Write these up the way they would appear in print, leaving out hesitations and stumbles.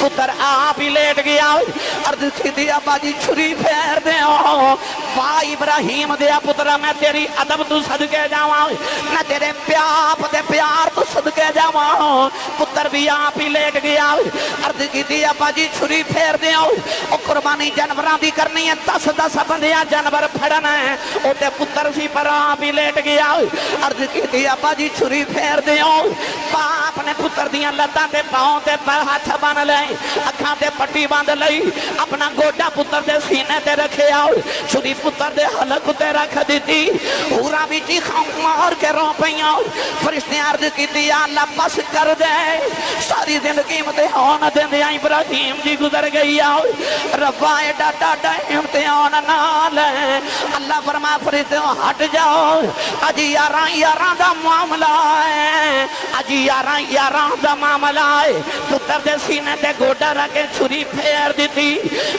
پتر آپ ہی لیٹ گیا عرض کی دی ابا جی چھری پھیر دے واہ ابراہیم دیا پترہ میں تیری ادب تو صدقے جاواں میں تیرے پیاپ دے پیار تو صدقے جاواں پتر بھی آپ ہی لیٹ گیا عرض کی دی ابا جی چھری پھیر دے او قربانی جانوراں دی کرنی ہے 10 بندیاں جانور پھڑنا ہے او تے پتر سی پر آپ ہی لیٹ گیا عرض کی دی ابا جی چھری پھیر دے باپ نے پتر دیاں لتاں تے پاؤں تے ہاتھ بن لے اکھاں تے پٹی باندھ لئی اپنا گوڈا پتر دے سینے تے رکھے چھری پتر دے حلق تے رکھ دیتی پورا بھی چیخاں مار کے رو پیاں فرشتے عرض کی دیا اللہ بس کر دے ساری زندگی امتحان دے دیا ابراہیم جی گزر گئی ربا ایڈا ڈاڈا امتحان نہ لے اللہ فرما فرشتے ہٹ جاؤ اجی یاراں دا معاملہ ہے اجی یاراں دا معاملہ ہے پتر دے سینے تے گوڈا رکھے چھری پھیر دیتی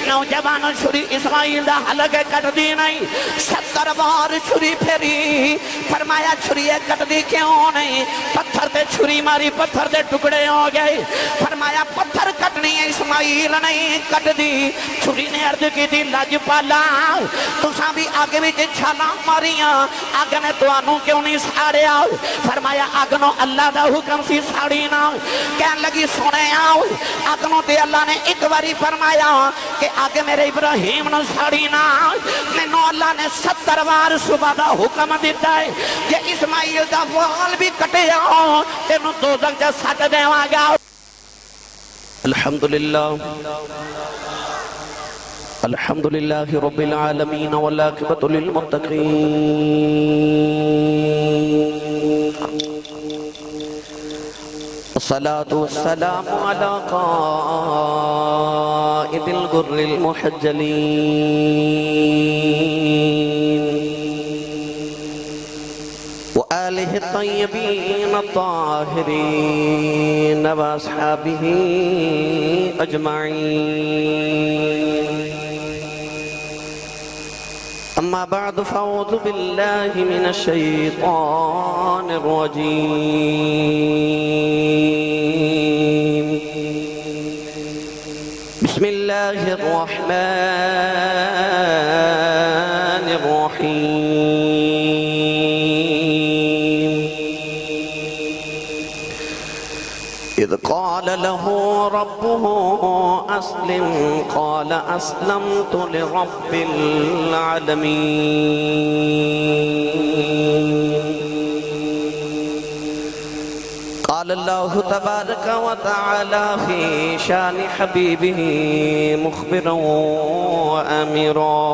نوجوانوں چھری اسماعیل دا حلق کٹ دی نہیں 70 بار چھری پھیری فرمایا چھری کٹ دی کیوں نہیں پتھر تے چھری ماری پتھر دے ٹکڑے ہو گئے فرمایا پتھر کٹنی ہے اسماعیل نہیں کٹ دی چھری نے عرض کی دی لج پالا تساں بھی آگے بھی چھالاں ماریاں آگے نے تو آنوں کیوں نہیں ساڑیا فرمایا آگنوں اللہ دا حکم سی ساڑی نہ کہن لگی سنے آؤ آگنوں تے اللہ نے ایک باری فرمایا کہ آگے میرے ابراہیم نو ساڑی نہ مینوں اللہ نے 70 بار صبح دا حکم دیتا ہے کہ اسماعیل دا وال بھی کٹے تینوں دوزخ جا سٹ دیواں گا الحمدللہ الحمدللہ رب العالمین والعاقبۃ للمتقین الصلاة والسلام على قائد الغر المحجلين وآله الطيبين الطاهرين وأصحابه أجمعين أما بعد فأعوذ بالله من الشيطان الرجيم بسم الله الرحمن الرحيم إذ قال له ربه أسلم قال أسلمت لرب العالمين قال الله تبارك وتعالى في شان حبيبه مخبرا وآمرا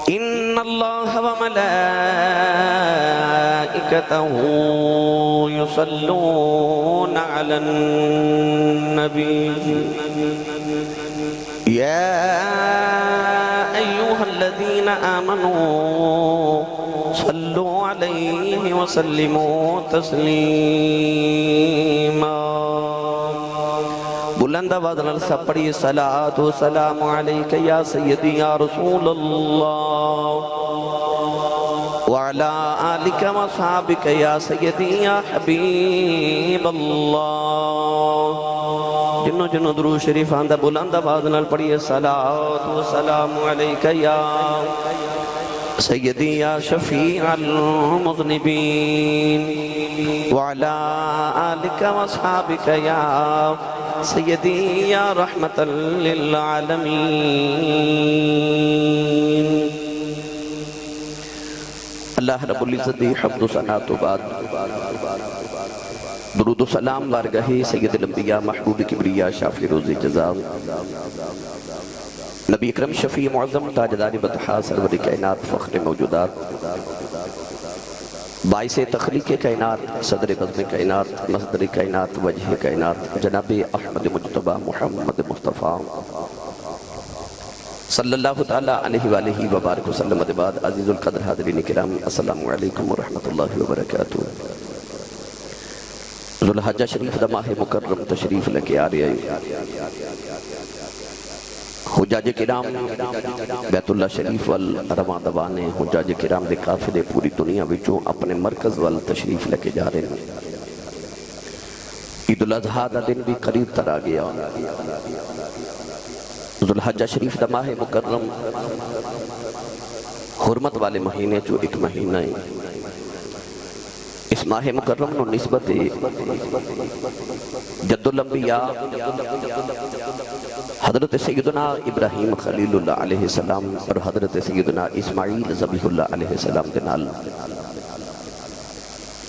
إن الله وملائكته يصلون على النبي يا أيها الذين آمنوا صلوا عليه وسلموا تسليما بلند آواز نال سب پڑھیے صلاۃ و سلام علیک یا سیدی یا رسول اللہ وعلا آلک و صحابک یا سیدی یا حبیب اللہ جنو درود شریف آندہ بلند آواز نال پڑھیے صلاۃ و سلام علیک یا سیدی یا شفیع المذنبین وعلا آلک و صحابک یا سیدی یا رحمت للعالمین اللہ رب العزت دی حمد و ثنا تو بعد درود و سلام بارگاہ سید الانبیاء محبوب کبریا شافی روز جزا نبی اکرم شفیع معظم تاجدار بطحا سرور کائنات فخر موجودات باعث تخلیق کائنات صدر بزم کائنات مصدر کائنات وجہ کائنات جناب احمد مجتبہ محمد مصطفیٰ صلی اللہ تعالیٰ علیہ وآلہ وبارک وسلم بعد عزیز القدر حاضرین کرام السلام علیکم ورحمت اللہ وبرکاتہ ذوالحجہ شریف دا ماہ مکرم تشریف لکے آ رہے ہیں حجاج کرام بیت اللہ شریف والرواں دوانے حجاج کرام دے قافلے پوری دنیا وچوں اپنے مرکز وال تشریف لکے جا رہے ہیں عید الاضحیٰ دا دن بھی قریب تر آ گیا ذوالحجہ شریف دا ماہ مکرم حرمت والے مہینے جو ایک مہینہ ہے اس ماہ مکرم نو نسبت جد الانبیاء حضرت سیدنا ابراہیم خلیل اللہ علیہ السلام اور حضرت سیدنا اسماعیل ذبیح اللہ علیہ السلام کے نال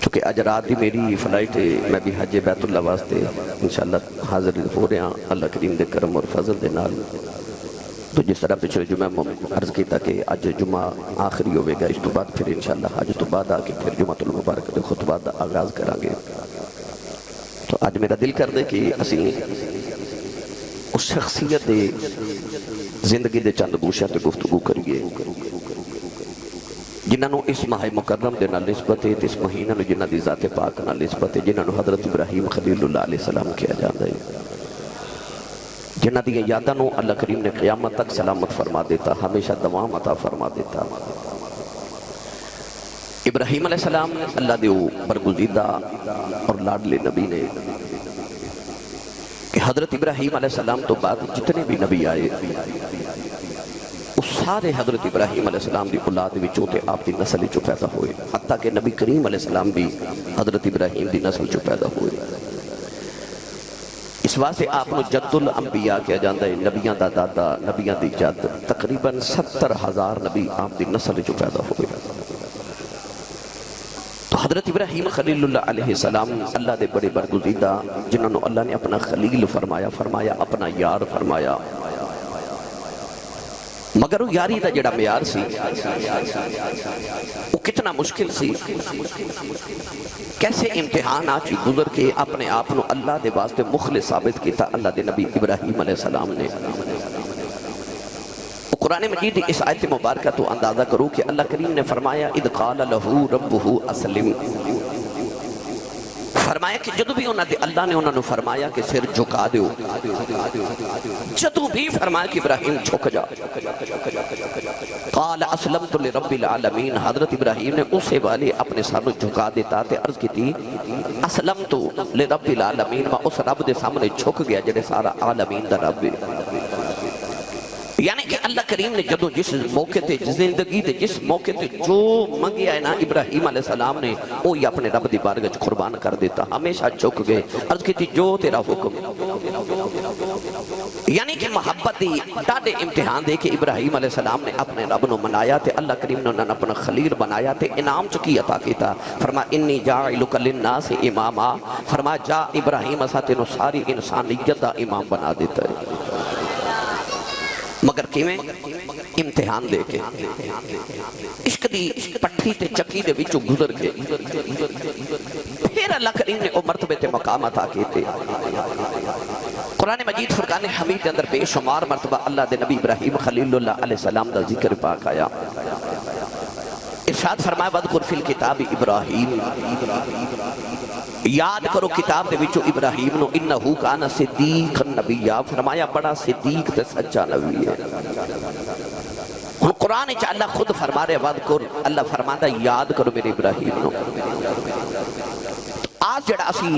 چونکہ آج رات دی میری فلائٹ ہے میں بھی حج بیت اللہ واسطے انشاءاللہ حاضر ہو رہے ہیں اللہ کریم دے کرم اور فضل دے نال تو جس طرح پچھلے جمعہ عرض کیتا کہ آج جمعہ آخری ہوئے گا اس تو بعد پھر انشاءاللہ حج تو بعد آکے پھر جمعہ المبارک دے خطبات دا آغاز کریں گے تو آج میرا دل کر دے کہ اسی اس شخصیت دے زندگی دے چند گوشہ تے گفتگو کریے جنہاں نو اس ماہ مکرم دے نال نسبت ہے اس مہینہ نو جنہاں دی ذات پاک نال نسبت ہے جنہاں نو حضرت ابراہیم خلیل اللہ علیہ السلام کیا جاتا ہے جنہاں دی یاداں نو اللہ کریم نے قیامت تک سلامت فرما دیتا ہمیشہ دوام عطا فرما دیتا ابراہیم علیہ السلام اللہ دیو برگزیدہ اور لاڈلے نبی نے کہ حضرت ابراہیم علیہ السلام تو بعد جتنے بھی نبی آئے اس سارے حضرت ابراہیم علیہ السلام دی اولاد وچوں تے آپ دی نسل چو پیدا ہوئے حتیٰ کہ نبی کریم علیہ السلام بھی حضرت ابراہیم دی نسل چو پیدا ہوئے اس واسطے آپ نے جد الانبیاء کیا جاندہ ہے نبیاں دا دادا نبیاں دی جد تقریباً 70,000 نبی آپ دی نسل جو پیدا ہوئے تو حضرت ابراہیم خلیل اللہ علیہ السلام اللہ دے بڑے برگزیدہ جنہوں نے اللہ نے اپنا خلیل فرمایا اپنا یار فرمایا مگر وہ یاری دا جڑا معیار سی وہ کتنا مشکل سی کیسے امتحان آچی گزر کے اپنے آپنو اللہ دے واسطے مخلص ثابت کیتا اللہ دے نبی ابراہیم علیہ السلام نے قرآن مجید اس آیت مبارکہ تو اندازہ کرو کہ اللہ کریم نے فرمایا اذ قال لہو ربہ اسلم فرمایا کہ جدو بھی اللہ نے انہوں نے فرمایا کہ سر جھکا دیو جدو بھی فرمایا کہ ابراہیم جھک جا قال اسلمت لرب العالمین حضرت ابراہیم نے اسے والے اپنے سر جھکا دیتا تے عرض کی تھی اسلمت لرب العالمین میں اس رب دے سامنے جھک گیا جنہیں سارا عالمین دا رب یعنی کہ اللہ کریم نے جدو جس موقع تے زندگی تے جس موقع تے جو منگیا ہے نا ابراہیم علیہ السلام نے وہی اپنے رب دی بارگاہ قربان کر دیتا ہمیشہ جھک گئے عرض کی تھی جو تیرا حکم یعنی کہ محبت دی ڈاڈے امتحان دے کہ ابراہیم علیہ السلام نے اپنے رب نو منایا تے اللہ کریم نے انہوں اپنا خلیل بنایا تے انعام چکی عطا کیتا فرما انی جاعلک للناس اماما فرما جا ابراہیم اساتے نو ساری انسانیت دا امام بنا دیتا ہے مگر کیویں امتحان دے کے عشق دی پٹھی تے چکی دے وچوں گزر کے پھر اللہ کریم نے او مرتبے تے مقام عطا کیتے قرآن مجید فرقان حمید کے اندر بے شمار مرتبہ اللہ دے نبی ابراہیم خلیل اللہ علیہ السلام دا ذکر پاک آیا ارشاد فرمایا وَذْكُرْ فِي الْكِتَابِ ابراہیم یاد کرو کتاب دے وچوں ابراہیم نو انہو کانا صدیق نبی فرمایا بڑا صدیق تے سچا نبی ہے ہن قرآن چا اللہ خود فرما رہے وَذْكُرْ اللہ فرماتا یاد کرو میرے ابراہیم نو آج جڑا اسی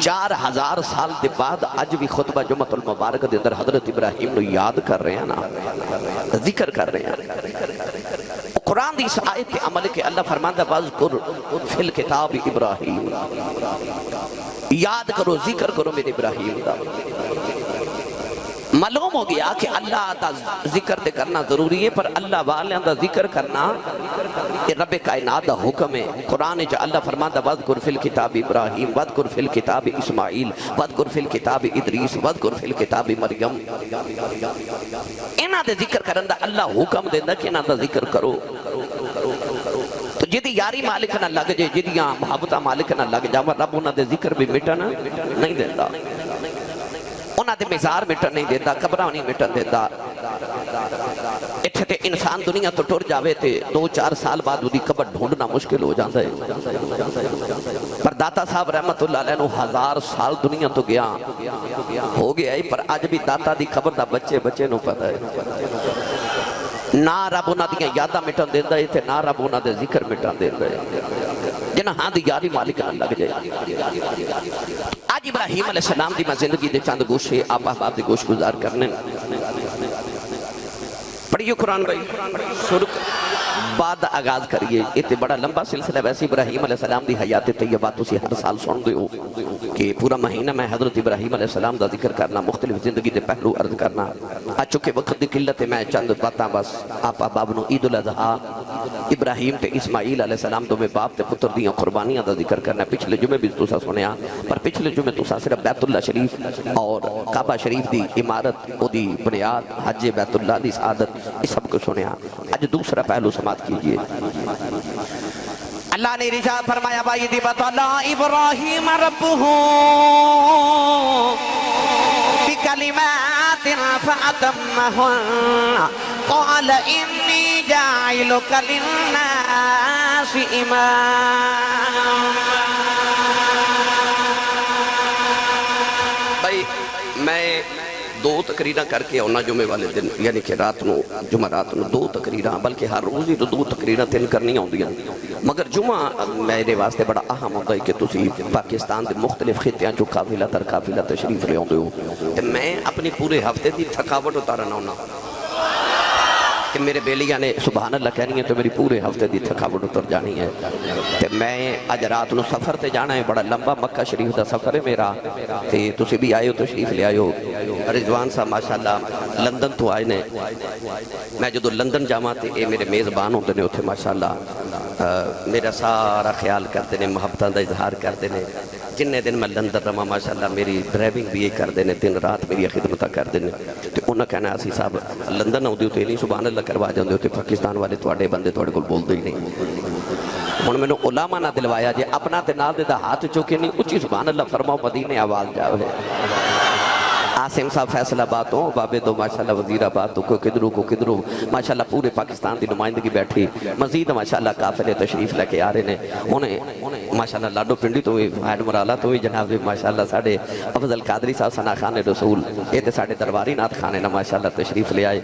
4000 سال دے بعد آج بھی خطبہ جمعہ المبارک دے اندر حضرت ابراہیم نو یاد کر رہے ہیں نا ذکر کر رہے ہیں قرآن دی اس آیت کے عمل کے اللہ فرماندہ وَذْكُرْ فِي الْكِتَابِ ابراہیم یاد کرو ذکر کرو میرے ابراہیم دا معلوم ہو گیا کہ اللہ دا ذکر دے کرنا ضروری ہے پر اللہ والیاں دا ذکر کرنا رب کائنات دا حکم ہے قرآن جا اللہ فرماتا وَذْكُرْ فِي الْكِتَابِ ابراہیم وَذْكُرْ فِي الْكِتَابِ اسماعیل وَذْكُرْ فِي الْكِتَابِ ادریس وَذْكُرْ فِي الْكِتَابِ مریم انہاں دے ذکر کرن دا اللہ حکم دیندہ کہ انہاں دا ذکر کرو تو جدی یاری مالک نہ لگ جائے جدیاں محبتہ مالک نہ لگ جائے رب انہاں دے ذکر بھی مٹنا نہیں دیندہ انہاں دے مزار مٹن نہیں دیتا قبرہ نہیں مٹن دیتا اتھے تے انسان دنیا تو ٹر جاوے تے 2-4 سال بعد وہ دی قبر ڈھونڈنا مشکل ہو جاتا ہے پر داتا صاحب رحمت اللہ علیہ 1000 سال دنیا تو گیا ہو گیا ہے پر آج بھی داتا دی قبر دا بچے نو پتہ ہے نہ رب انہاں دیاں یاداں مٹن دیتا ہے تے نہ رب انہاں دے ذکر مٹن دیتا ہے جنہاں گناہاں دی یاری مالک نہ لگ جائے. آج ابراہیم علیہ السلام دی میں زندگی دے چاند گوشے آپ احباب دی گوش گزار کرنے. پڑھئیو قرآن بھائی سرک بعد آغاز کریے. یہ بڑا لمبا سلسلہ. ویسے ابراہیم علیہ السلام دی حیات طیبہ تسی ہر سال سن دے ہو کہ پورا مہینہ میں حضرت ابراہیم علیہ السلام دا ذکر کرنا, مختلف زندگی دے پہلو عرض کرنا. آج چکے وقت دی قلت میں چند باتاں بس آپ احباب نو عید الاضحیٰ ابراہیم تے اسماعیل علیہ السلام دو میں باپ تے پتر دیاں قربانیاں دا ذکر کرنا. پچھلے جمعے بھی تسا سنیا, پر پچھلے جمعے تسا صرف بیت اللہ شریف اور کعبہ شریف دی عمارت او دی بنیاد, حج بیت اللہ دی سعادت, اس سب کو سنیا. آج دوسرا پہلو سماعت کیجئے. اللہ نے رجاء فرمایا بھائی دی بطلا ابراہیم ربہو بکلمات فأتمہن قال انی جاعلک للناس امام. بھائی میں دو تقریرہ کر کے ہونا جمعے والے دن, یعنی کہ رات نو جمعہ رات نو دو تقریرہ, بلکہ ہر روز ہی تو دو تقریرہ تین کرنی ہوں دیا. مگر جمعہ میرے واسطے بڑا اہم ہوتا ہے کہ تسی پاکستان دے مختلف خطیاں جو قافلہ تر قافلہ تشریف لے ہوندے ہو. میں اپنی پورے ہفتے دی تھکاوٹ اتارنا ہونا کہ میرے بیلیاں نے سبحان اللہ کہنی ہے تو میری پورے ہفتے دی تھکاوٹ اتر جانی ہے. میں اج رات نو سفر تے جانا ہے, بڑا لمبا مکہ شریف دا سفر ہے میرا. تسی بھی آئے ہو تشریف لے آئے ہو. رضوان صاحب ماشاءاللہ لندن تو آئے نے. میں جدو لندن جاواں تے اے میرے میزبان ہوندے نے اتھے ماشاءاللہ میرا سارا خیال کرتے نے, محبتاں دا اظہار کرتے نے. جننے دن میں لندن رہا ماشاءاللہ میری ڈرائیونگ بھی یہ کر دینے, دن رات میری خدمتہ کر دینے. تو انہوں کہنا اسی صاحب لندن آؤ دیو تو نہیں سبحان اللہ کروا جاندے ہوتے, پاکستان والے توڑے بندے توڑے کو بول دے ہی نہیں. ہن میں نے علماء نہ دلوایا جے اپنا تے نال دے دا ہاتھ چوکے نہیں اچھی سبحان اللہ فرماؤ مدینے آواز جاوے. عاصم صاحب فیصلہ بات ہوں, بابے دو ماشاءاللہ وزیر آباد تو کوئی کدرو ماشاءاللہ پورے پاکستان دی نمائندگی بیٹھی. مزید ماشاءاللہ قافلے تشریف لے کے آ رہے ہیں. انہیں ماشاءاللہ لاڈو پنڈی تو بھی ہیڈ مرالا تو بھی جناب ماشاءاللہ ساڑھے افضل قادری صاحب ثنا خان رسول یہ تے ساڑھے درباری نات خانے نا ماشاءاللہ تشریف لے آئے.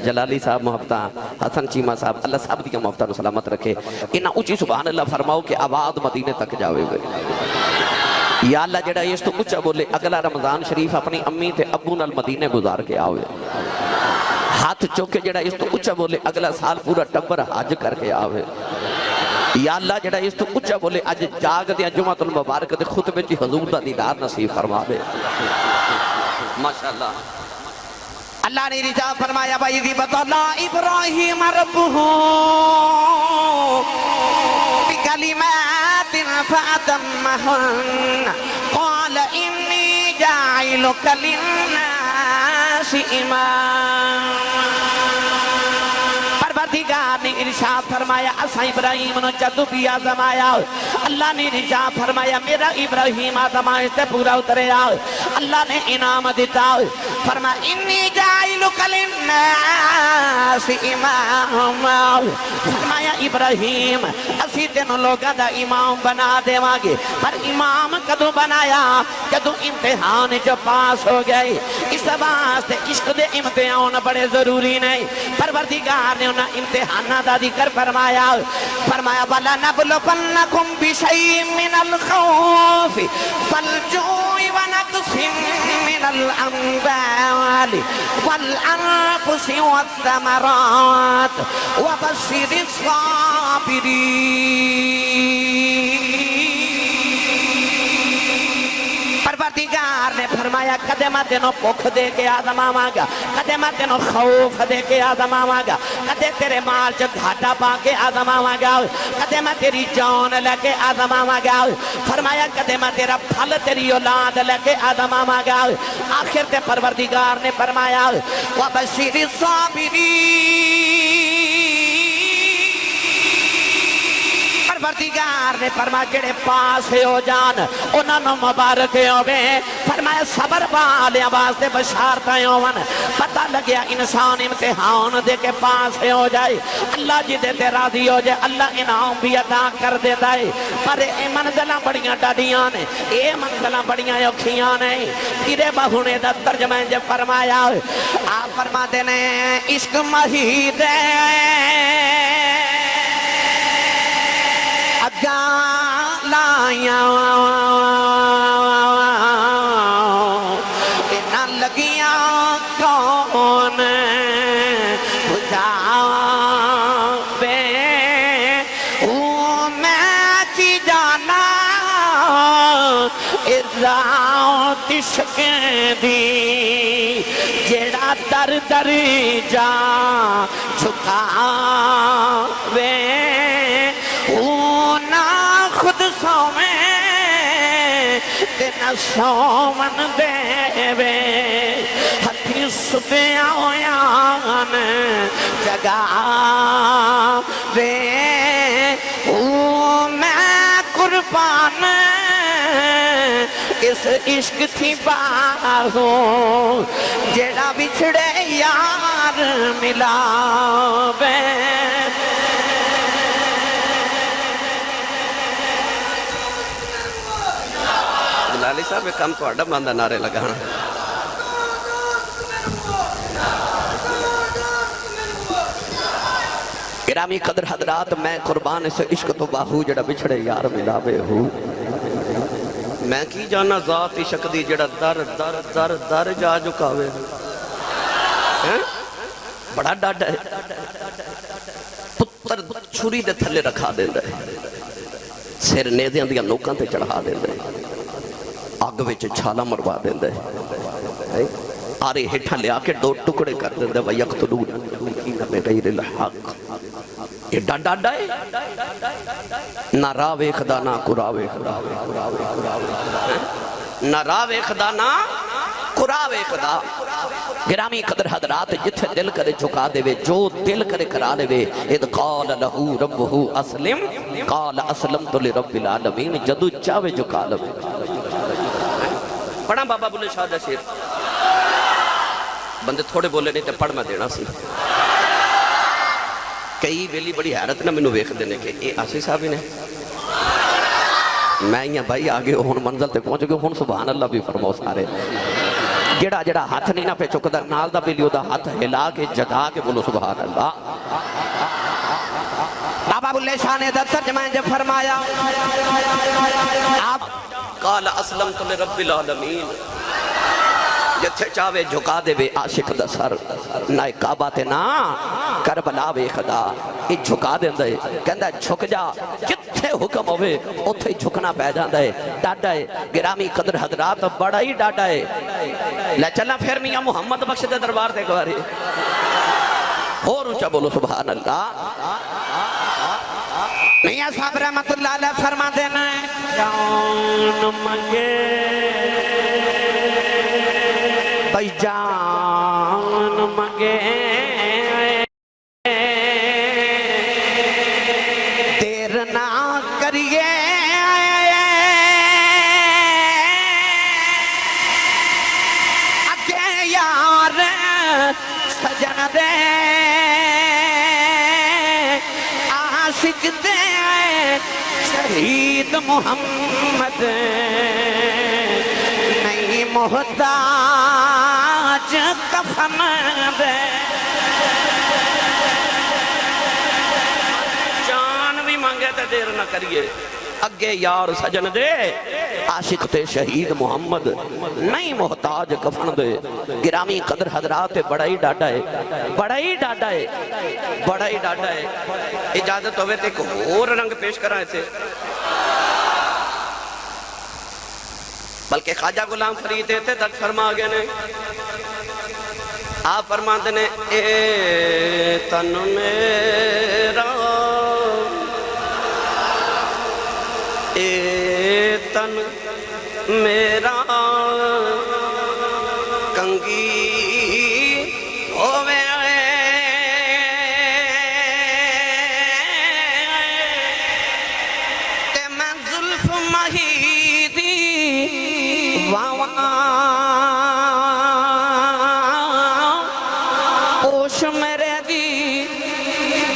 جلالی صاحب محبتہ, حسن چیمہ صاحب, اللہ صاحب دیا محبتہ نو سلامت رکھے. انہاں اچھی سبحان اللہ فرماؤ کہ آواز مدینے تک جاوے گئے. یا اللہ جڑا یہ تو کچھ بولے اگلا رمضان شریف اپنی امی تے ابو نال مدینے گزار کے آوے. ہاتھ چوکے جڑا اس تو کچھ بولے اگلا سال پورا ٹبر حج کر کے آوے. یا اللہ جڑا اس تو کچھ بولے اج جاگ دیا جمعۃ المبارک دے خطبے چی حضور دا دیدار نصیب فرماوے. ماشاءاللہ اللہ نے رجا فرمایا بھائی دی بطلا ابراہیم ربہو بکلمات فأتمہن قال انی جاعلک للناس امام. پروردگار نے ارشاد فرمایا اسا ابراہیم نو جدو بھی آزمایا, اللہ نے ارشاد فرمایا میرا ابراہیم آزمائش تے پورا اترے آؤ. اللہ نے انعام دیتا فرمایا انی جاعلک للناس امام. فرمایا ابراہیم اسی تینوں لوگاں دا امام بنا دے واگے, پر امام کدو بنایا کدو امتحان جو پاس ہو گئے. اس واسطے عشق دے امتحان بڑے ضروری نہیں. پروردگار نے انہاں امتحانہ دا ذکر فرمایا وَلَنَبْلُوَنَّكُمْ بِشَيْءٍ مِّنَ الْخَوْفِ وَالْجُوعِ وَنَقْصٍ مِّنَ الْأَمْوَالِ وَالْأَنفُسِ وَالثَّمَرَاتِ وَبَشِّرِ الصَّابِرِينَ. پروردگار نے فرمایا کدے میں تینوں بھوک دے کے آزماواں گا, کدے میں تینوں خوف دے کے آزماواں گا, کدے تیرے مال چ گھاٹا پا کے آزماواں گا, کدے میں تیری جان لے کے آزماواں گا. فرمایا کدے میں تیرا پھل تیری اولاد لے کے آزماواں گا. آخر تے پروردگار نے فرمایا وَبَشِّرِ الصَّابِرِينَ. پروردگار نے فرمایا جڑے پاس ہو جان انہاں نو مبارک ہوے. فرمایا صبر والے واسطے بشارتیں ہون. پتہ لگیا انسان امتحان دے کے پاس ہو جائے, اللہ جی دے تے راضی ہو جائے, اللہ انعام بھی عطا کر دیتا ہے. پر اے منزلاں بڑیاں ڈاڈیاں نے, اے منزلاں بڑیاں اوکھیاں نے. تیرے بہو نے دا ترجمہ جب فرمایا آپ فرماتے نے عشق مہید ہے آیا نہ لگیاں کون بجاوے میں کی جانا ذات عشق دی جیڑا در در جا جھکاوے نہ خود سویں تے نہ سومن دے وے ہتھی ستیاں ہویاں جگاوے میں قربان اس عشق تھی باہوں جیڑا بچھڑے یار ملاوے دلالی صاحب ایک کام تو اڈا باندھا نعرے لگانا گرامی قدر حضرات میں قربان اس عشق تو باہو جڑا بچھڑے یار ملاوے ہوں میں کی جانا ذات عشق دی جڑا در در در در جا جھکاوے بڑا ڈاڈا ہے پتر چھری دے تھلے رکھا دیندہ ہے سر نیزیاں دیا نوکاں تے چڑھا دیندہ ہے آگ وچ چھالا مروا دیندہ ہے آرے ہٹھا لیا کے دو ٹکڑے کر دیندہ ہے وَيَقْتُلُونَ بِغَيْرِ الْحَقِّ یہ ڈاڈا ہے نہ راوے خدا نہ قراوے خدا نہ راوے خدا نہ قراوے خدا گرامی قدر حضرات جتھے دل کرے چکا دے وے جو دل کرے کرا دے وے اذ قال لہو ربہو اسلم قال اسلمت لرب العالمین جدو چاوے جکا لے پڑھا بابا بلے شاہ دا شیر بندے تھوڑے بولے نہیں تے پڑھ میں دینا سی کئی ویلی بڑی حیرت نہ منو ویکھ دینے کہ اے آسی صاحب نے میں یہاں بھائی آگے ہون منزل تے پہنچ گئے ہون سبحان اللہ بھی فرماؤ سارے جڑا جڑا ہاتھ نہیں نہ پہ چکدہ نال دا بیلیو دا ہاتھ ہلا کے جگا کے بولو سبحان اللہ بابا بلے شاہ نے دا ترجمہ جب فرمایا آپ قال اسلمت لرب العالمین جتھے چاوے جھکا دے وے عاشق دا سر نہ کعبہ تے نہ کربلا وے خدا یہ جھکا دیندہ ہے کہندہ ہے جھک جا جتھے حکم ہوئے اتھے جھکنا پہ جاندہ ہے ڈاڈا ہے گرامی قدر حضرات بڑا ہی ڈاڈا ہے لے چلنا پھر میاں محمد بخش دے دربار دے گواری اور اونچا بولو سبحان اللہ میاں صاحب رحمت اللہ علیہ فرما دینا ہے جان منگے بھائی جان منگے دیر نہ کریے اگے یار سجن دے عاشق دے شہید محمد نہیں محتاج کفن دے جان بھی مانگے تے دیر نہ کریے اگے یار سجن دے عاشق تے شہید محمد نہیں محتاج کفن دے گرامی قدر حضرات بڑا ہی ڈاڈا ہے بڑا ہی ڈاڈا ہے بڑا ہی ڈاڈا ہے اجازت ہوئے تے ایک اور رنگ پیش کرائے تھے بلکہ خواجہ غلام فرید تھے درد فرما گئے نے آپ فرما دینے اے تن میرا اے تن میرا کنگی ہوئے تے میں زلف مہیدی اوش میرے دی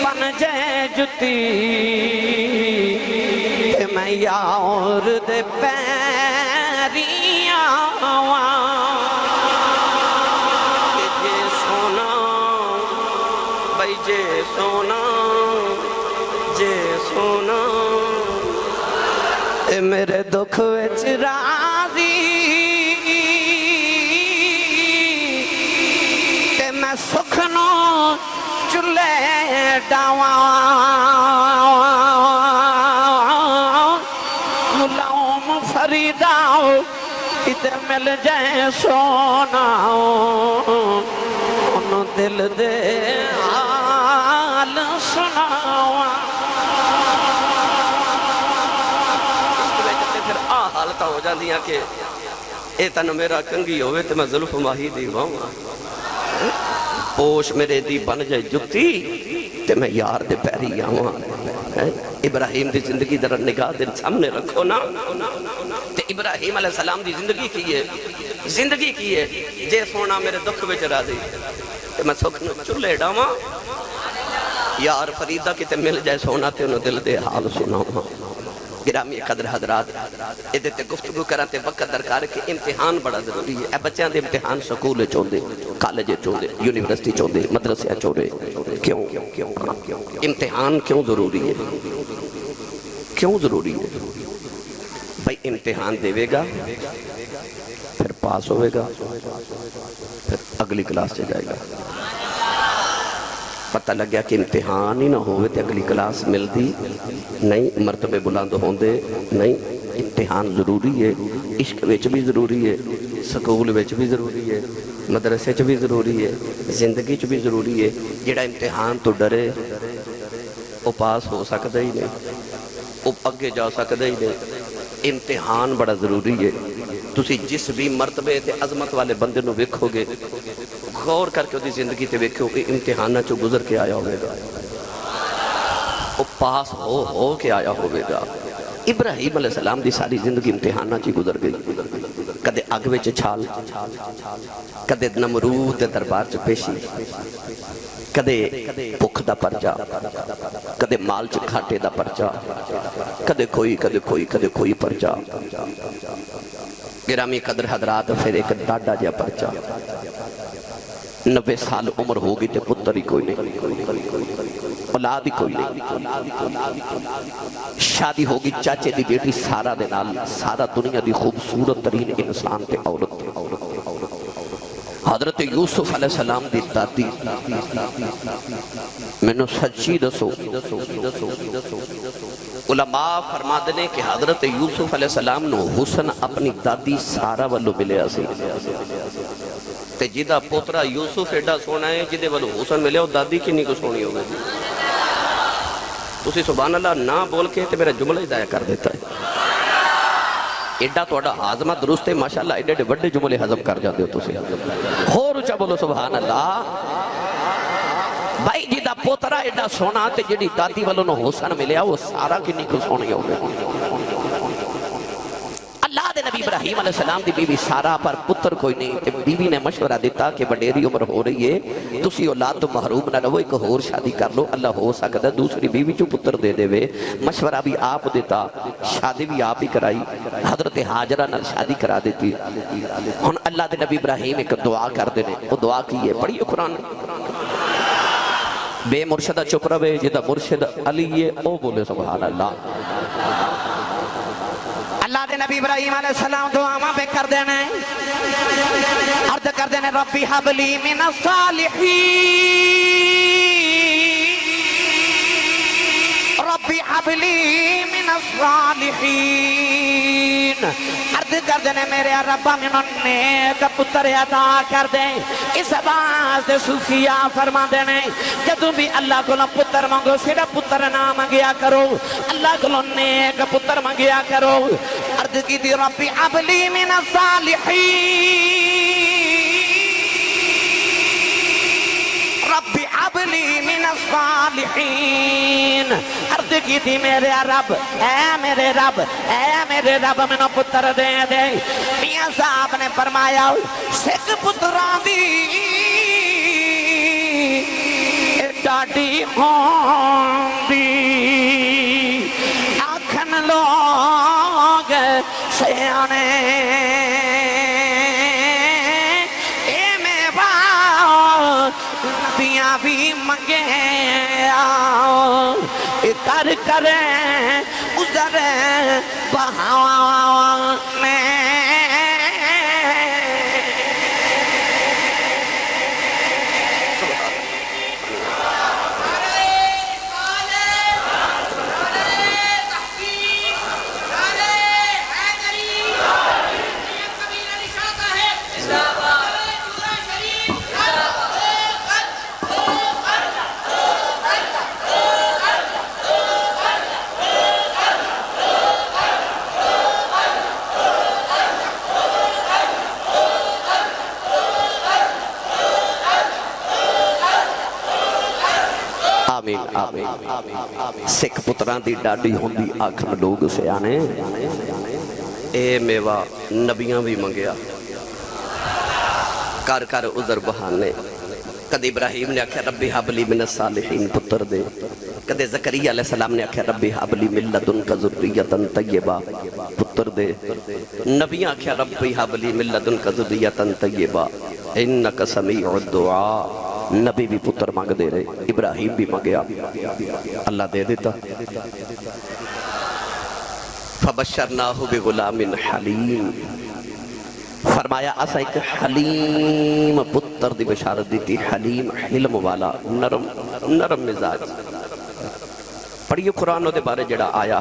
بن جائے جتی تے میں یار دے پیریاں جے سونا بھائی جے سونا میرے دکھ وچ راضی تے میں سکھ نو چلے ڈاواں غلام فریدا کتے مل جائے سونا انہوں دل دے حال سناواں پھر حالتاں ہو جاندیاں کہ اے تن میرا کنگھی ہوئے تے میں زلف ماہی دی واؤں پوش میرے دی بن جائے جتی تے میں یار دے پیری آواں ابراہیم دی زندگی در نگاہ دے سامنے رکھو نا تے ابراہیم علیہ السلام دی زندگی کی ہے جے سونا میرے دکھ وچ راضی تے میں سکھ نو چلے ڈاواں یار فریدہ کتے مل جائے سونا تے انہوں دل دے حال سناواں گرامی قدر حضرات ادھے تے گفتگو کراتے وقت درکار کہ امتحان بڑا ضروری ہے اے بچیاں دے امتحان سکول چوندے کالج چوندے یونیورسٹی چوندے مدرسے چوندے کیوں امتحان کیوں ضروری ہے بھائی امتحان دے گا پھر پاس ہوئے گا پھر اگلی کلاس سے جائے گا پتہ لگ گیا کہ امتحان ہی نہ ہوئے تو اگلی کلاس ملتی نہیں مرتبے بلند ہوندے نہیں امتحان ضروری ہے عشق وچ بھی ضروری ہے سکول وچ بھی ضروری ہے مدرسے چ بھی ضروری ہے زندگی چ بھی ضروری ہے جڑا امتحان تو ڈرے وہ پاس ہو سکتا ہی نہیں وہ اگے جا سکتا ہی نہیں امتحان بڑا ضروری ہے تسی جس بھی مرتبے تے عظمت والے بندے نو ویکھو گے غور کر کے وہ زندگی تے ویکھو کہ امتحانہ چو گزر کے آیا ہوئے گا وہ پاس ہو کے آیا ہوئے گا ابراہیم علیہ السلام دی ساری زندگی امتحانہ چی گزر گئی کدے اگ وچ چھال کدے نمرود دے دربار چ پیشی کدے بھوک دا پرچا کدے مال چ کھاٹے دا پرچا کدے کوئی پرچا گرامی قدر حضرات پھر ایک ڈاڈا جا پرچا 90 سال عمر ہوگی تے پتر ہی کوئی نہیں اولاد ہی کوئی نہیں شادی ہوگی چاچے دی بیٹی سارا دے نال سارا دنیا دی خوبصورت ترین انسان تے عورت حضرت یوسف علیہ السلام دی دادی میں نے سچی دسو علماء فرما دینے کہ حضرت یوسف علیہ السلام نو حسن اپنی دادی سارا والو ملے آسی تے جیدہ پوترا یوسف ایڈا سونا ہے جیدے والو حسن ملے اور دادی کی نہیں کو سونی ہوگی تسی سبحان اللہ نہ بول کے تے میرا جملہ ہی دایا کر دیتا ہے ایڈا تو اڈا حاضمہ درست ہے ماشاءاللہ ایڈے ایڈے بڑے جملے حضم کر جاتے ہو تسی ہو رچا بولو سبحان اللہ بھائی جیدہ پوترا ایڈا سونا تے جیدی دادی والوں نے حسن ملیا وہ سارا کی نہیں کو سونی ہوگی اللہ دے نبی ابراہیم علیہ السلام دی بیوی سارا پر پتر کوئی نہیں تے بیوی نے مشورہ دیتا کہ بڑیری عمر ہو رہی ہے تسی اولاد تو محروم نہ رہو ایک اور شادی کر لو اللہ ہو سکتا دوسری بیوی چو پتر دے دے وے مشورہ بھی آپ دیتا شادی بھی آپ ہی کرائی حضرت حاجرہ نہ شادی کرا دیتی ہن اللہ دے نبی ابراہیم ایک دعا کر دینے وہ دعا کی ہے پڑھی قرآن بے مرشدہ چپ روے جدہ مرشد علی ہے او بولے سبحان اللہ اللہ دے نبی ابراہیم علیہ السلام دعا ماں پہ کر دینے عرض کر دینے ربی حبلی من الصالحین ربی حبلی من الصالحین عرض کر دینے میرے ربا من نیک پتر عطا کر دیں اس باز دے صوفیہ فرما دینے جدو بھی اللہ کو پتر مانگو صرف پتر نہ مانگیا کرو اللہ کو نیک پتر مانگیا کرو عرض کی دی ربی عبلی من الصالحین ربی عبلی من الصالحین عرض کی تھی میرے رب اے میرے رب میں نو پتر دے دے میاں صاحب نے فرمایا سکھ پتران دی ڈاڈی ہوندی آکھن لوگ سیانے اے میں نبیاں بھی منگے کر کریں عذر بہانے سکھ پتران دی ڈاڈی ہوندی آکھن لوگ سیانے اے میوہ نبیاں بھی منگیا کار کار عذر بہانے کدے ابراہیم نے آکھیا ربی حبلی من الصالحین پتر دے کدے زکریہ علیہ السلام نے آکھیا ربی حبلی من لدنک ذریتا طیبہ پتر دے نبیاں آکھیا ربی حبلی من لدنک ذریتا طیبہ انک سمیع الدعاء نبی بھی پتر مانگ دے رہے ابراہیم بھی مانگیا اللہ دے دیتا فبشرناہ بغلام حلیم فرمایا اسا ایک حلیم پتر دی بشارت دیتی حلیم حلم والا نرم مزاج پڑھئے قرآن دے بارے جڑا آیا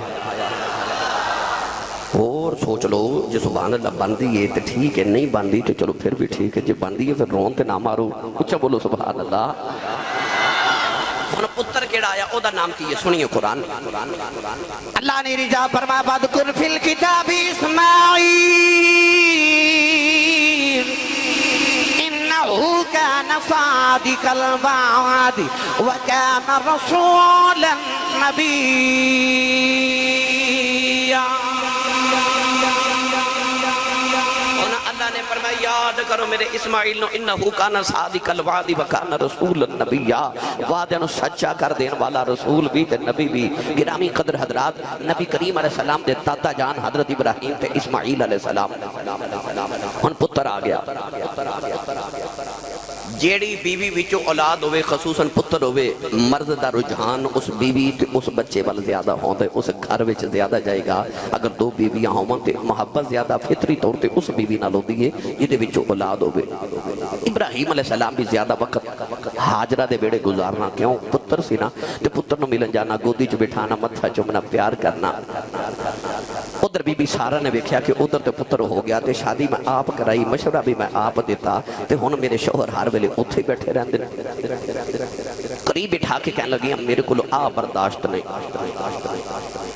اور سوچ لو جو سبحان اللہ باندھی ہے تو ٹھیک ہے نہیں باندھی تو چلو پھر بھی ٹھیک ہے جو باندھی ہے پھر رون تے نہ مارو اچھا بولو سبحان اللہ ہن پتر کیڑا آیا او دا نام کی ہے سنیے قرآن اللہ نے رجا فرما بذکر فی الکتاب اسماعیل انہو کان صادق الوعد وکان رسولا نبیا اللہ نے فرمایا یاد کرو میرے اسماعیل نو انہو کانا صادق الوعد وکانا رسول النبی وعدہ نو سچا کر دین والا رسول بھی تے نبی بھی گرامی قدر حضرات نبی کریم علیہ السلام دے تاتا جان حضرت ابراہیم تے اسماعیل علیہ السلام ان پتر آ گیا جیڑی بیوی وچو اولاد ہوئے خصوصاً پتر ہوئے مرد دا رجحان اس بیوی تے اس بچے وال زیادہ ہوندے اس گھر وچ زیادہ جائے گا اگر دو بیویاں ہوں تے محبت زیادہ فطری طور تے اس بیوی نال ہوندی ہے جدے وچو اولاد ہوئے ابراہیم علیہ السلام بھی زیادہ وقت حاجرہ دے بیڑے گزارنا کیوں پتر سی نا تے پتر نو ملن جانا گودی چ بٹھانا متھا چومنا پیار کرنا ادھر بی بی سارا نے دیکھا کہ ادھر تے پتر ہو گیا تے شادی میں آپ کرائی مشورہ بھی میں آپ دیتا تے ہن میرے شوہر ہر ویلے اتھے بیٹھے رہندے قریب بٹھا کے کہنے لگی میرے کو آ برداشت نہیں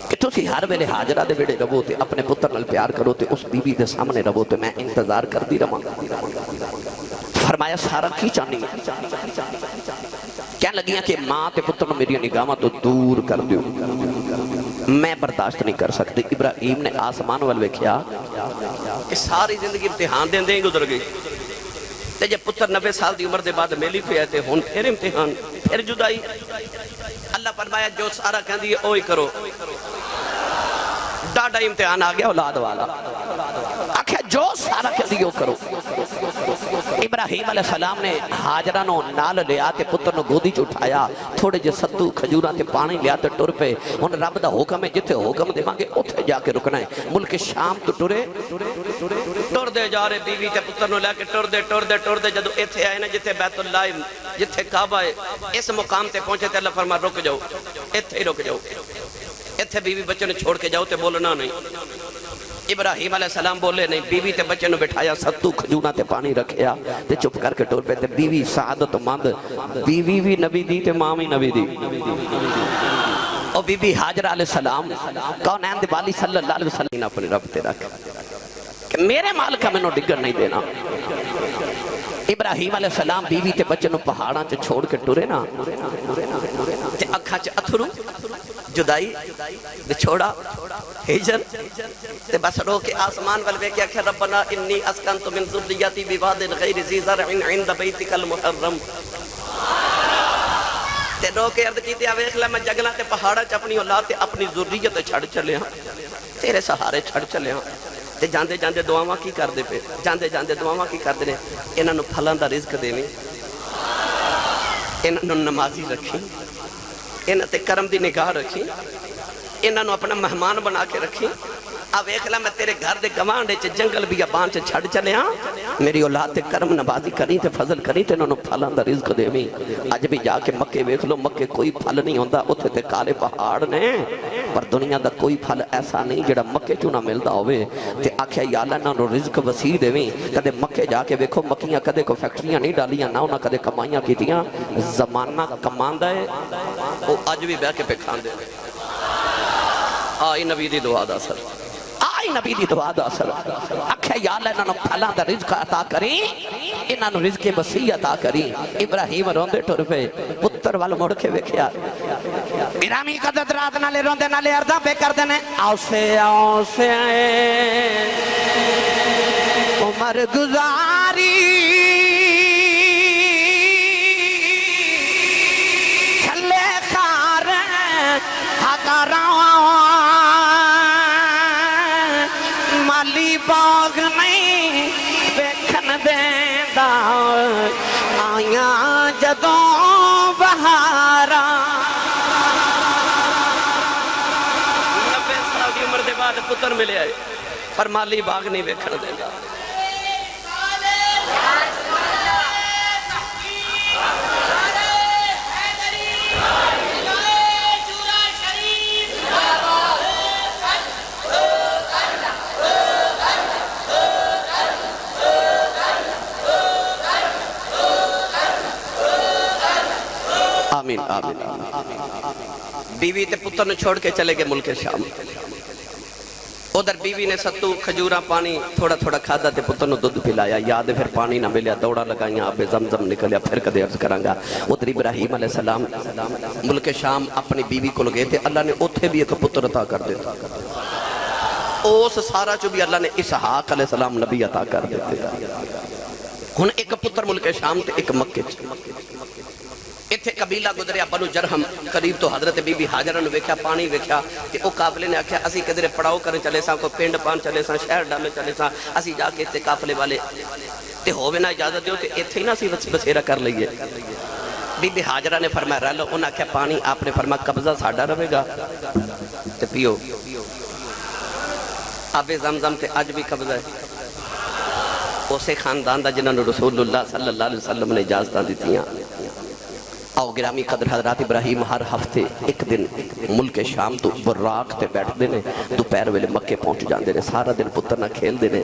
کہ تسی ہر ویلے حاجرہ دے بیڑے رہو تے اپنے پتر نال پیار کرو تے اس بی بی دے سامنے رہو تے میں انتظار کر دی رہا فرمایا سارا کی چاہنی کہنے لگیاں کہ ماں تے پتر میری نگاہاں تو دور کر دیو میں برداشت نہیں کر سکتی ابراہیم نے آسمان والوے کیا کہ ساری زندگی امتحان دیں دیں گزر گئی تے جب پتر 90 سال دی عمر دے بعد میلی پہ آئے تے ہون پھر امتحان پھر جدائی اللہ فرمایا جو سارا کہن دی اوہی کرو ڈاڈا امتحان آ گیا اولاد والا آکھیا جو سارا کہن دی وہ کرو ابراہیم علیہ السلام نے حاجرہ نو نال لیا تے پتر نو گودی چ اٹھایا تھوڑے جے ستو کھجوراں تے پانی لیا تے ٹر پے ہن رب دا حکم ہے جتھے حکم دے مانگے اوتھے جا کے رکنا ہے ملک شام تو ٹرے ٹر دے جا رہے بیوی تے پتر نو لے کے ٹر دے جدو ایتھے آئے نا جتھے بیت اللہ جتھے کعبہ ہے اس مقام تے پہنچے تے اللہ فرما رک جاؤ ایتھے ہی رک جاؤ ایتھے بیوی بچے نے چھوڑ کے جاؤ تے بولنا نہیں ابراہیم علیہ السلام بولے نہیں بیوی تے بچے نو بٹھایا ستو کھجونا تے پانی رکھیا تے چپ کر کے ٹور پہ تے بیوی سعادت مند بیوی بھی نبی دی تے ماں بھی نبی دی اور بی بی حاجرہ علیہ السلام کونین دے والی صلی اللہ علیہ وسلم اپنے رب تے رکھ کہ میرے مال کا میں نو ڈگر نہیں دینا ابراہیم علیہ السلام بیوی تے بچے نو پہاڑاں چے چھوڑ کے ٹورے نا تے اکھا چے اتھرو جدائی دے چھوڑا ہجر تے بس رو کے آسمان والوے کیا کہ ربنا انی اسکنت من ذریتی بواد غیر ذی زرع عند بیتک المحرم تے رو کے عرض کیتے آویخ لے میں جگلہ تے پہاڑا چ اپنی اولاد تے اپنی ذریت چھڑ چلے ہاں تیرے سہارے چھڑ چلے ہاں تے جاندے جاندے دعاواں کی کر دے پہ جاندے جاندے دعاواں کی کر دے انہاں نو پھلاں دا رزق دیویں انہاں نو نمازی رکھی انہاں تے کرم دی نگاہ رکھی انہاں نو اپنا مہمان بنا کے رکھی اب ویکھ لا میں تیرے گھر دے گوانڈ چ جنگل بیابان چ چھڑ چلیا میری اولاد تے کرم نوازی کری تے فضل کری تے انہاں نو پھلاں دا رزق دیویں اج بھی جا کے مکے ویکھ لو مکے کوئی پھل نہیں ہوندا اوتھے تے کالے پہاڑ نے پر دنیا دا کوئی پھل ایسا نہیں جڑا مکے چوں نہ ملدا ہوئے تے آکھیا یا اللہ انہاں نو رزق وسیع دیویں کدے مکے جا کے ویکھو مکیاں کدے کو فیکٹریاں نہیں ڈالیاں نہ انہاں کدے کمائیاں کیتیاں زمانہ کماندا ہے او اج بھی بیٹھ کے پہ کھاندے آئی نبی دی دعا دا اثر آئی نبی دی دعا دا اثر اکھے یا اللہ انہاں نو پھلاں دا رزق عطا کریں انہاں نو رزق وسیع عطا کریں ابراہیم روندے ٹر پے پتر وال مڑ کے ویکھیا گرامی قدرت رات نالے روندے نالے عرضاں پہ کر دینے آؤ سے عمر گزاری چھلے خار مالی باغ نہیں ویکھن دیندا آیاں جدوں بہاراں 90 سال دی عمر دے بعد پتر ملے آئے پر مالی باغ نہیں ویکھن دیندا آمین آمین بیوی تے پتر نے چھوڑ کے چلے گئے ملک شام ادھر بیوی نے ستو کھجورا پانی تھوڑا تھوڑا کھادا تے پتر نے دودھ پلایا یاد پھر پانی نہ ملیا دوڑا لگائیاں آب زمزم نکلیا پھر کدے عرض کرانگا ادھر ابراہیم علیہ السلام ملک شام اپنی بیوی کو لگے تھے اللہ نے اتھے بھی ایک پتر عطا کر دیتا اس سارا چو بھی اللہ نے اسحاق علیہ السلام نبی عطا کر دیتے ہن ایک پتر ملک شام تے ایک مکے اتھے قبیلہ گزریا بنو جرہم قریب تو حضرت بی بی حاجرہ نے ویکھیا پانی ویکھیا تے او قافلے نے آکھیا اسی کدھرے پڑاؤ کرن چلے ساں کو پنڈ پان چلے ساں شہر ڈالے چلے ساں اسی جا کے تے قافلے والے تے ہووے نہ اجازت دیو تے اتھے ہی نہ اسی بسیرا کر لئیے بی بی حاجرہ نے فرمایا رہ لو انہاں آکھیا پانی آپ نے فرمایا قبضہ ساڈا رہے گا تے پیو آب زمزم تے اج بھی قبضہ ہے اسے خاندان دا جنہاں نے رسول اللہ صلی اللہ علیہ وسلم نے اجازتاں دتیاں آؤ گرامی قدر حضرات ابراہیم ہر ہفتے ایک دن ملک شام تو براق تے بیٹھ دینے دوپہر ویلے مکے پہنچ جاندے نے سارا دن پتر نہ کھیل دینے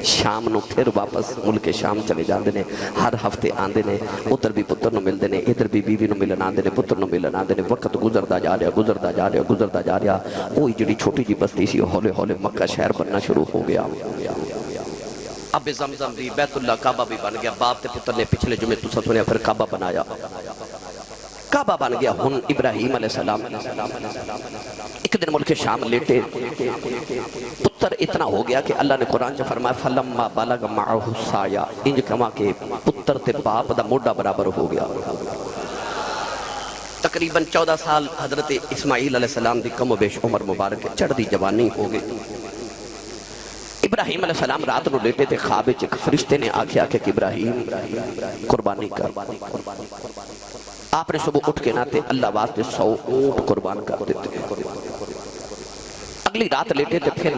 شام نو پھر واپس ملک شام چلے جاندے نے ہر ہفتے آندے نے ادھر بھی پتر نو مل دینے ادھر بھی بیوی نو ملن آندے نے پتر نو ملن آندے نے وقت گزردا جا رہا وہی جڑی چھوٹی جی بستی سی ہولے ہولے مکہ شہر بننا شروع ہو گیا اب زمزم بھی بیت اللہ کعبہ بھی بن گیا باپ تے پتر نے پچھلے جمعے تو سنیا پھر کعبہ بنایا کعبہ بن گیا ہن ابراہیم علیہ السلام ایک دن ملک شام لیٹے پتر اتنا ہو گیا کہ اللہ نے قرآن سے فرمایا فَلَمَّا بَلَغَ مَعَهُ السَّعْيَ انج کما کہ پتر تے باپ دا موڈا برابر ہو گیا تقریباً 14 سال حضرت اسماعیل علیہ السلام دی کم و بیش عمر مبارک چڑھ دی جوانی ہو گئی ابراہیم علیہ السلام رات نو لیٹے تھے خواب ایک فرشتے نے آکھیا کہ ابراہیم قربانی کر آپ نے صبح اٹھ کے ناتے اللہ واسطے 100 اونٹ قربان کر دیتے اگلی رات لیٹے تھے پھر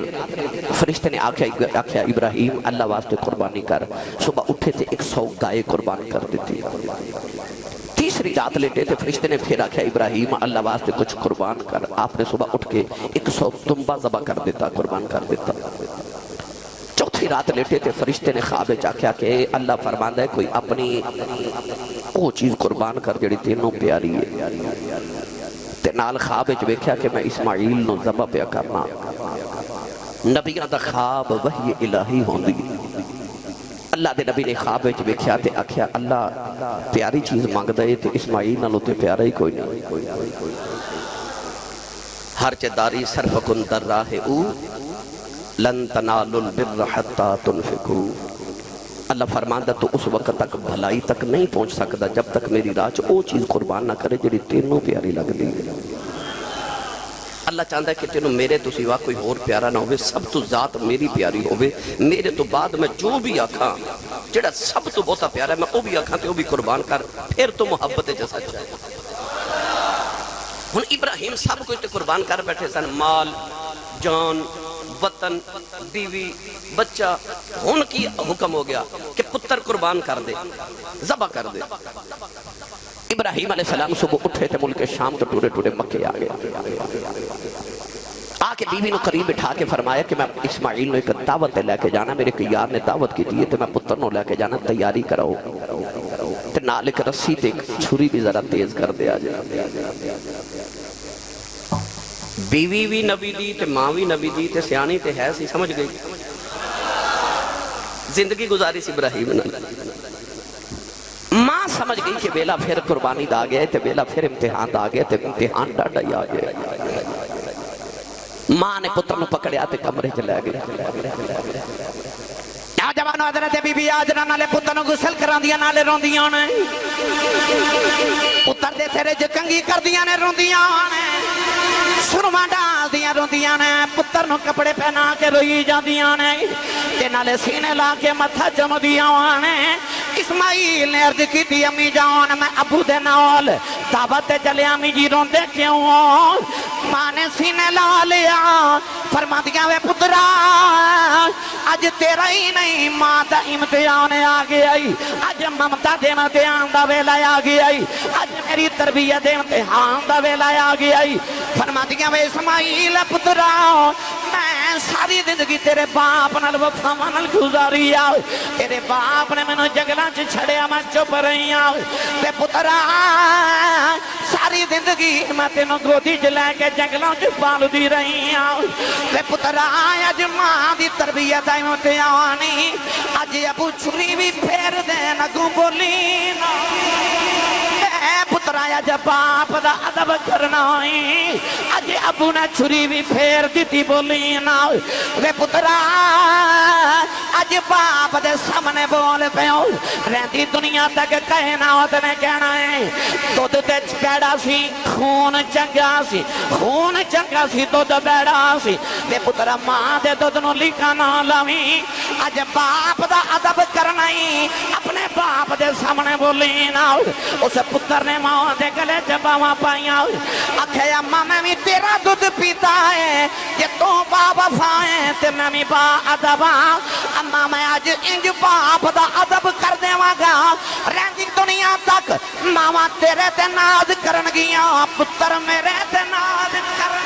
فرشتے نے آکھیا ابراہیم اللہ واسطے قربانی کر صبح اٹھے تھے 100 گائے قربان کر دیتی تیسری رات لیٹے تھے فرشتے نے پھر آکھیا ابراہیم اللہ واسطے کچھ قربان کر آپ نے صبح اٹھ کے 100 دمبا ذبح کر دیتا قربان کر دیتا چوتھی رات لیٹے تھے فرشتے نے خواب چاکیا کہ اللہ فرماندہ ہے کوئی اپنی وہ چیز قربان کر جڑی تینوں پیاری ہے تے نال خواب ویکھیا کہ میں اسماعیل نو ذبح پیا کرنا نبیاں دا خواب وحی الہی ہوندی اللہ دے نبی نے خواب ویکھیا تے آکھیا اللہ پیاری چیز مانگ دے تے اسماعیل نالوں تے پیارا ہی کوئی نہیں ہر چداری صرف کن در راہ او لن تنالوا البر حتی تنفقوا اللہ فرماندہ تو اس وقت تک بھلائی تک نہیں پہنچ سکتا جب تک میری راہ او چیز قربان نہ کرے جڑی تینوں پیاری لگ دی اللہ چاہتا ہے کہ تینوں میرے تو سوا کوئی اور پیارا نہ ہوئے سب تو ذات میری پیاری ہوئے میرے تو بعد میں جو بھی آکھاں جڑا سب تو بہتا پیارا ہے میں او بھی آکھاں تے او بھی قربان کر پھر تو محبت جیسا چاہے ہن ابراہیم سب کچھ قربان کر بیٹھے سن، مال، جان، وطن، بیوی، بچہ. ہن کی حکم ہو گیا کہ پتر قربان کر دے، ذبح کر دے. ابراہیم علیہ السلام صبح اٹھے تھے ملک شام تو ٹوڑے ٹوڑے مکے آ گئے. آ کے بیوی نے قریب بٹھا کے فرمایا کہ میں اسماعیل نے ایک دعوت لے کے جانا، میرے ایک یار نے دعوت کی تھی تو میں پتر نو لے کے جانا، تیاری کراؤ. تے نال ایک رسی تے ایک چھری بھی ذرا تیز کر دے. آج بیوی بھی نبی دی تے ماں بھی نبی دی تے سیانی تے ہے سی، سمجھ گئی. زندگی گزاری سی ابراہیم نے. ماں سمجھ گئی کہ بیلا پھر قربانی دا گیا تے بیلا پھر امتحان دا گیا تے امتحان ڈاڈا ہی آ گیا. ماں نے پتر نو پکڑیا تے کمرے چ لے گیا. جوانو حضرت بی بی آجرہ نالے پتر نو گسل کران دیا نالے رون دیا نے، پتر دے تیرے جکنگی کر دیا نے رون دیا نے، سرما ڈال دیا رون دیا نے، پتر نو کپڑے پہنا کے روئی جا دیا نے، تے نالے سینے لا کے متھا جم دیا نے. اسماعیل نے عرض کی تھی امی جان میں ابو دے نال دعوت چلے امی جی رون دے کیوں؟ ماں نے سینے لا لیا فرما دیا وے پترا آج تیرا ہی نہیں ماں دا امتحان آ گیا، آج ممتا دے امتحان دا ویلا آ گیا، آج میری تربیت دے امتحان دا ویلا آ گیا. فرما دیا وے اسماعیل پترا میں ساری زندگی تیرے باپ نال وفا نال گزاری آ، تیرے باپ نے مینوں جنگلاں چ چھڑیا میں چپ رہی آ، تے پترا ساری زندگی میں تینوں گودی چ لے کے جنگلاں چ پال دی رہی آ، تے پترا اج ماں دی تربیت دا امتحان اج ابو چھری بھی پھیر دے نگوں بولی نا. پترا اج باپ دا ادب کرنا اج ابو نے چھری بھی پھیر دیتی بولی نا. وے پترا اج باپ دے سامنے بول پیو رہندی دنیا تک کائنات نے کہنا ہے دودھ تے بیڑا سی خون چنگا سی، خون چنگا سی دودھ بیڑا سی. تے پترا ماں دے دودھ نو لکھا نہ لاویں، اج باپ دا ادب کرنا ہی اپنے باپ دے سامنے بولی نا. اس پتر نے ماں دے گلے چ باواں پائیاں آکھیا اماں میں بھی تیرا دودھ پیتا ہے کہ تو با وفا ہے تے میں بھی با ادب ہاں. اماں میں اج انج باپ دا ادب کر دیواں گا رہندی دنیا تک ماواں تیرے تے ناز کرن گیاں، پتر میرے تے ناز کرن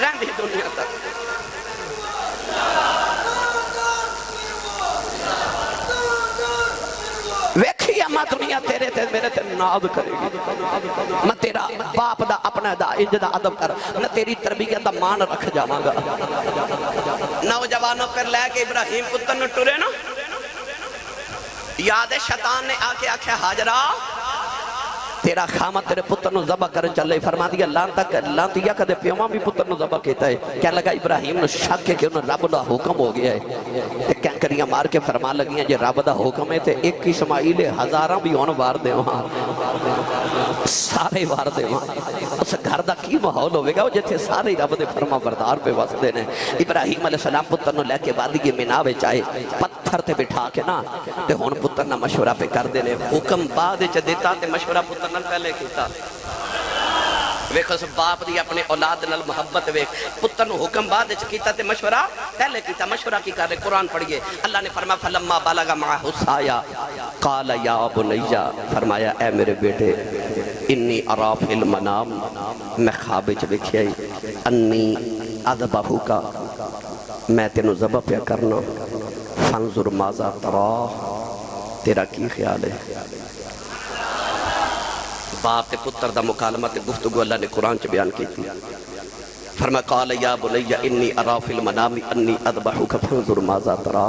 رہندی دنیا تک. ویکھی اما دنیا تیرے تے میرے تے ناز کرے گی. نہ تیرا باپ دا اپنا دا انج دا ادب کر، نہ تیری تربیت دا مان رکھ جاواں گا. نوجوانوں پر لے کے ابراہیم پتر نو ٹرے نا، یاد ہے شیطان نے آ کے آکھیا ہاجرہ تیرا خامت تیرے پتر نو ذبح کرن چلے. فرما دیا لانتیا کدے پیوما بھی پتر نو ذبح کیتا ہے. کیا لگا ابراہیم نو شک ہے کہ انہوں رب دا حکم ہو گیا ہے، تے کینکریاں مار کے فرما لگیاں جے رب دا حکم ہے تے ایک اسماعیل ہزاراں بھی ہون وار دے وہاں، سارے وار دے وہاں. اس گھر دا کی ماحول ہوئے گا جتھے سارے رب دے فرما بردار پہ وسدے نے. ابراہیم علیہ السلام پتر نو لے کے وادی مینا وچ آئے، پتھر تے بٹھا کے نا تے ہن پتر نہ مشورہ پہ کر دے نے. حکم بعد وچ دیتا تے مشورہ پتر نال پہلے کیتا. ویکھ اس باپ دی اپنے اولاد نال محبت ویکھ. پتر نو حکم بعد وچ کیتا تے مشورہ پہلے کیتا. مشورہ کی کر رہے قرآن پڑھیے. اللہ نے فرمایا فلما بلغ معه السعي قال یا بنی، فرمایا اے میرے بیٹے انی ارا فی المنام، میں خواب وچ ویکھیا انی اذبحک، میں تینوں ذبح پیا کرنا. فانظر ماذا ترى، تیرا کی خیال ہے؟ باپ تے پتر دا مکالمہ تے گفتگو اللہ نے قرآن چ بیان کی تھی. فرمایا قال یا بنی انی ارا فی المنام انی اذبحک فانظر ماذا ترى.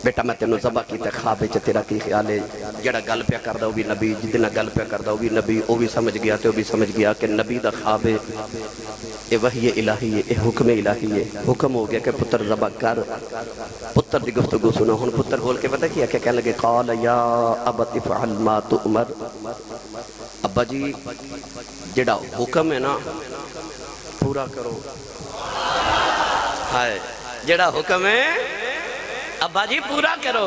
بیٹا میں تینوں ذبح کیتا خواب وچ، تیرا کی خیال ہے؟ جڑا گل پیا کردا او بھی نبی، جدنا گل پیا کردا او بھی نبی. او بھی سمجھ گیا تے او بھی سمجھ گیا کہ نبی دا خواب ہے، اے وحی الہی ہے، اے حکم الہی ہے. حکم ہو گیا کہ پتر ذبح کر. پتر دی گفتگو سنو. ہن پتر بول کے پتہ کیا کہنے لگے قال یا ابت افعل ما تؤمر. ابا جی جڑا حکم ہے نا پورا کرو. ہائے جڑا حکم ہے ابا جی پورا کرو.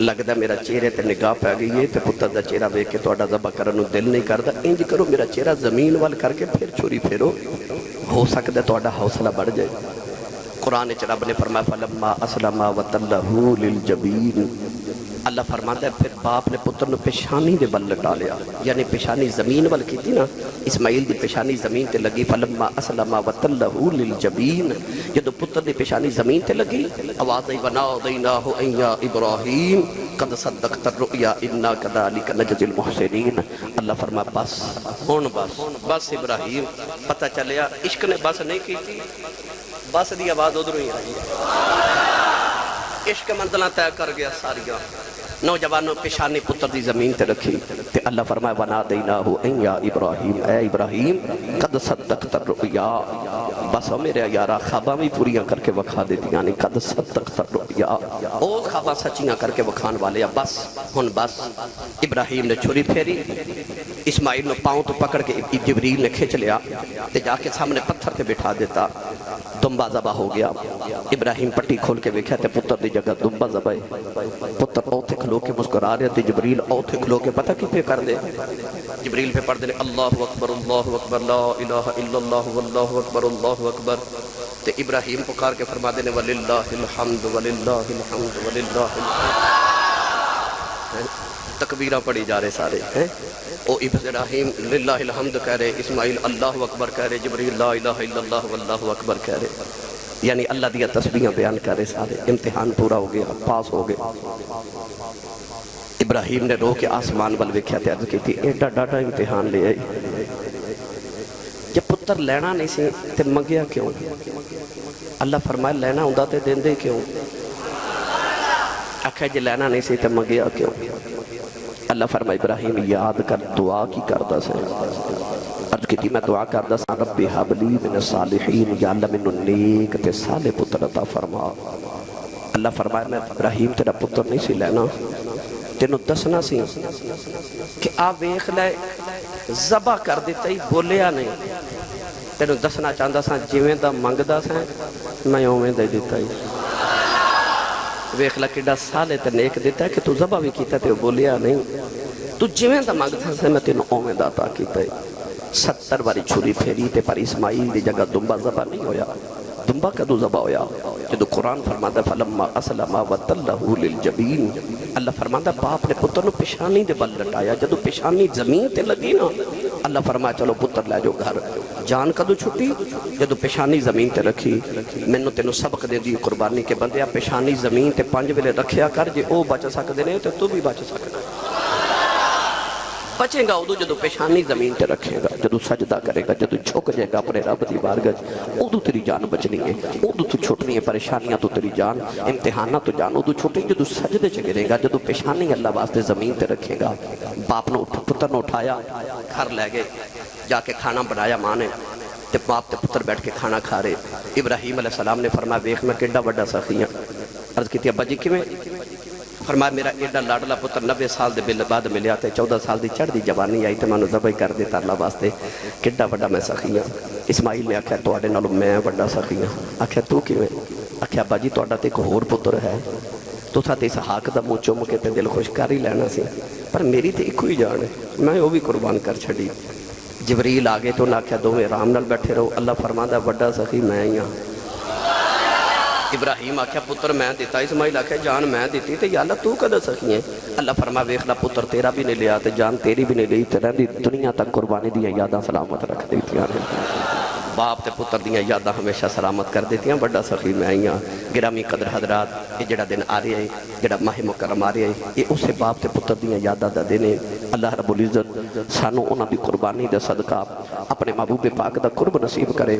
لگتا میرا چہرے تے نگاہ پہ گئی ہے تے پتر دا چہرہ ویکھ کے تہاڈا ذبح کرن نوں دل نہیں کردا، انج کرو میرا چہرہ زمین وال کر کے پھر چھری پھیرو، ہو سکتا ہے تہاڈا حوصلہ بڑھ جائے۔ قرآن وچ رب نے فرمایا فلما اسلم وتلہ للجبین، اللہ فرماتا ہے پھر باپ نے پتر نو پیشانی دے بل لٹا لیا، یعنی پیشانی زمین وال کیتی نا، اسماعیل دی پیشانی زمین تے لگی، فلما اسلم وتلہ للجبین، جدو پتر دی پیشانی زمین تے لگی آواز آئی ونادیناہ ان یا ابراہیم قد صدقت الرؤیا انا کذالک نجزی المحسنین۔ اللہ فرمایا بس ہن بس ابراہیم، پتہ چلیا عشق نے بس نہیں کیتی، بس دی آواز ادھروں ہی آئی ہے، عشق منزلہ طے کر گیا ساریاں۔ نوجوانوں پیشانی پتر دی زمین تے رکھی تے اللہ فرمایا ونادیناہ ان یا ابراہیم، اے ابراہیم قد صدقت الرؤیا، بس میرے یارا خواباں بھی پوریاں کر کے وکھا دیتی، یعنی قد صدقت الرؤیا، او خواباں سچیاں کر کے وکھان والے، بس ہن بس۔ ابراہیم نے چھری پھیری، اسماعیل نے پاؤں تو پکڑ کے جبریل نے کھچ لیا تے جا کے سامنے پتھر تے بٹھا دیتا، دمبا ذبح ہو گیا۔ ابراہیم پٹی کھول کے ویکھیا تے پتر دی جگہ دمبا ذبح ہے، پتر اوتھے کھلو کے مسکرا رہے تے جبریل اوتھے کھلو کے پتہ کی پہ کر دے، جبریل پہ پڑھ دے اللہ اکبر لا الہ الا اللہ واللہ اکبر اللہ اکبر، تے ابراہیم پکار کے فرما دینے وللہ الحمد وللہ الحمد وللہ الحمد، تکبیرہ پڑھی جا رہے سارے ہیں، او ابراہیم للہ الحمد کہہ رہے، اسماعیل اللہ اکبر کہہ رہے، جبریل لا الہ الا اللہ واللہ اکبر کہہ رہے، یعنی اللہ دیا تسبیحاں بیان کر رہے سارے۔ امتحان پورا ہو گیا، پاس ہو گئے۔ ابراہیم نے رو کے آسمان بل ویکھیا تے عرض کی تھی ایڈا ڈاڈا امتحان لے آئی، جب پتر لینا نہیں سی تے منگیا کیوں؟ اللہ فرمائے لینا ہوندا تے دیندے کیوں؟ آکھے جے لینا نہیں سی تے منگیا کیوں؟ اللہ فرمائے ابراہیم یاد کر دعا کی کردا سے، عرض کی تھی میں دعا کردا سا رب ہب لی من الصالحین، یا اللہ مینوں نیک تے صالح پتر عطا فرما۔ اللہ فرمائے میں ابراہیم تیرا پتر نہیں سی لینا، تینوں دسنا سی کہ آ ویکھ لے ذبح کر دیتا ہی بولیا نہیں، تینوں دسنا چاہتا سا جویں دا منگدا سا میں اوویں دے دیتا ہی، ویکھ لے کڈا صالح تے نیک دیتا ہے کہ تو ذبح بھی کیتا تے بولیا نہیں، تو جویں دا منگدا سا میں تینوں اوویں دا عطا کیتا ہے۔ 70 باری چھری پھیری تے پر اسماعیل دی جگہ دمبا ذبح نہیں ہویا، دمبا کدو ذبح ہویا جدو قرآن فرماتا ہے فلما اسلم وتلہ للجبین، اللہ فرماتا ہے باپ نے پتر نو پیشانی دے بل لٹایا، جدو پیشانی زمین تے لگی نا اللہ فرمایا چلو پتر لے جو گھر، جان کدو چھٹی جدو پیشانی زمین تے رکھی، میں تینوں سبق دے دی قربانی کے بندے پیشانی زمین تے 5 ویلے رکھیا کر، جے او بچ سکدے نے تے تو بھی بچ سکدا، بچے گا ادو جدو پیشانی زمین تے رکھے گا، جدو سجدہ کرے گا، جدو چھک جائے گا اپنے رب دی بارگاہ، ادو تیری جان بچنی ہے، ادو تو چھٹنی ہے پریشانیاں تو تیری جان، امتحانہ تو جان ادو چھٹی جدو سجدے چ گرے گا، جدو پیشانی اللہ واسطے زمین تے رکھے گا۔ باپ نے پتر نے اٹھایا گھر لے گئے، جا کے کھانا بنایا ماں نے، تے باپ تے پتر بیٹھ کے کھانا کھا رہے، ابراہیم علیہ السلام نے فرمایا ویکھ میں کیڈا بڑا سخی ہاں، عرض کی ابا جی کیویں؟ فرمایا میرا ایڈا لاڈلا پتر 90 سال دے بعد ملیا تے 14 سال دی چڑھ دی جوانی آئی تے میں ذبح کر دیتا اللہ واسطے، کڈا بڑا میں سخی ہاں۔ اسماعیل نے آکھیا تواڈے نالوں میں بڑا سخی ہاں، آکھیا تو کیویں؟ آکھیا ابا جی تواڈا تے ایک ہور پتر ہے، تساں تے اسحاق دا منہ چوم کے تے دل خوش کر ہی لینا سی، پر میری تے ایکو ہی جان ہے، میں وہ بھی قربان کر چھڈی۔ جبریل آ گئے تو انہاں آکھیا دوویں آرام نال بیٹھے رہو، اللہ فرماندا بڑا سخی میں ہی ہاں۔ ابراہیم آکھیا پتر میں دیتا، اسماعیل آکھیا جان میں دیتی، تے یا اللہ تو کدے سخی ہے؟ اللہ فرما ویکھ لا پتر تیرا بھی نہیں لیا تے جان تیری بھی نہیں لئی، تے رہندی دنیا تک قربانی دیاں یاداں سلامت رکھ دیتیاں نے۔ باپ تے پتر دیاں یاداں ہمیشہ سلامت کر دیتیاں، بڑا سخی میں ہی ہاں۔ گرامی قدر حضرات، یہ جڑا دن آ رہا ہے، جڑا ماہ مکرم آ رہا ہے، یہ اسے باپ تے پتر دیاں یاداں دا دن ہے۔ اللہ رب العزت سانو انہاں دی قربانی دا صدقہ اپنے محبوب پاک دا قرب نصیب کرے۔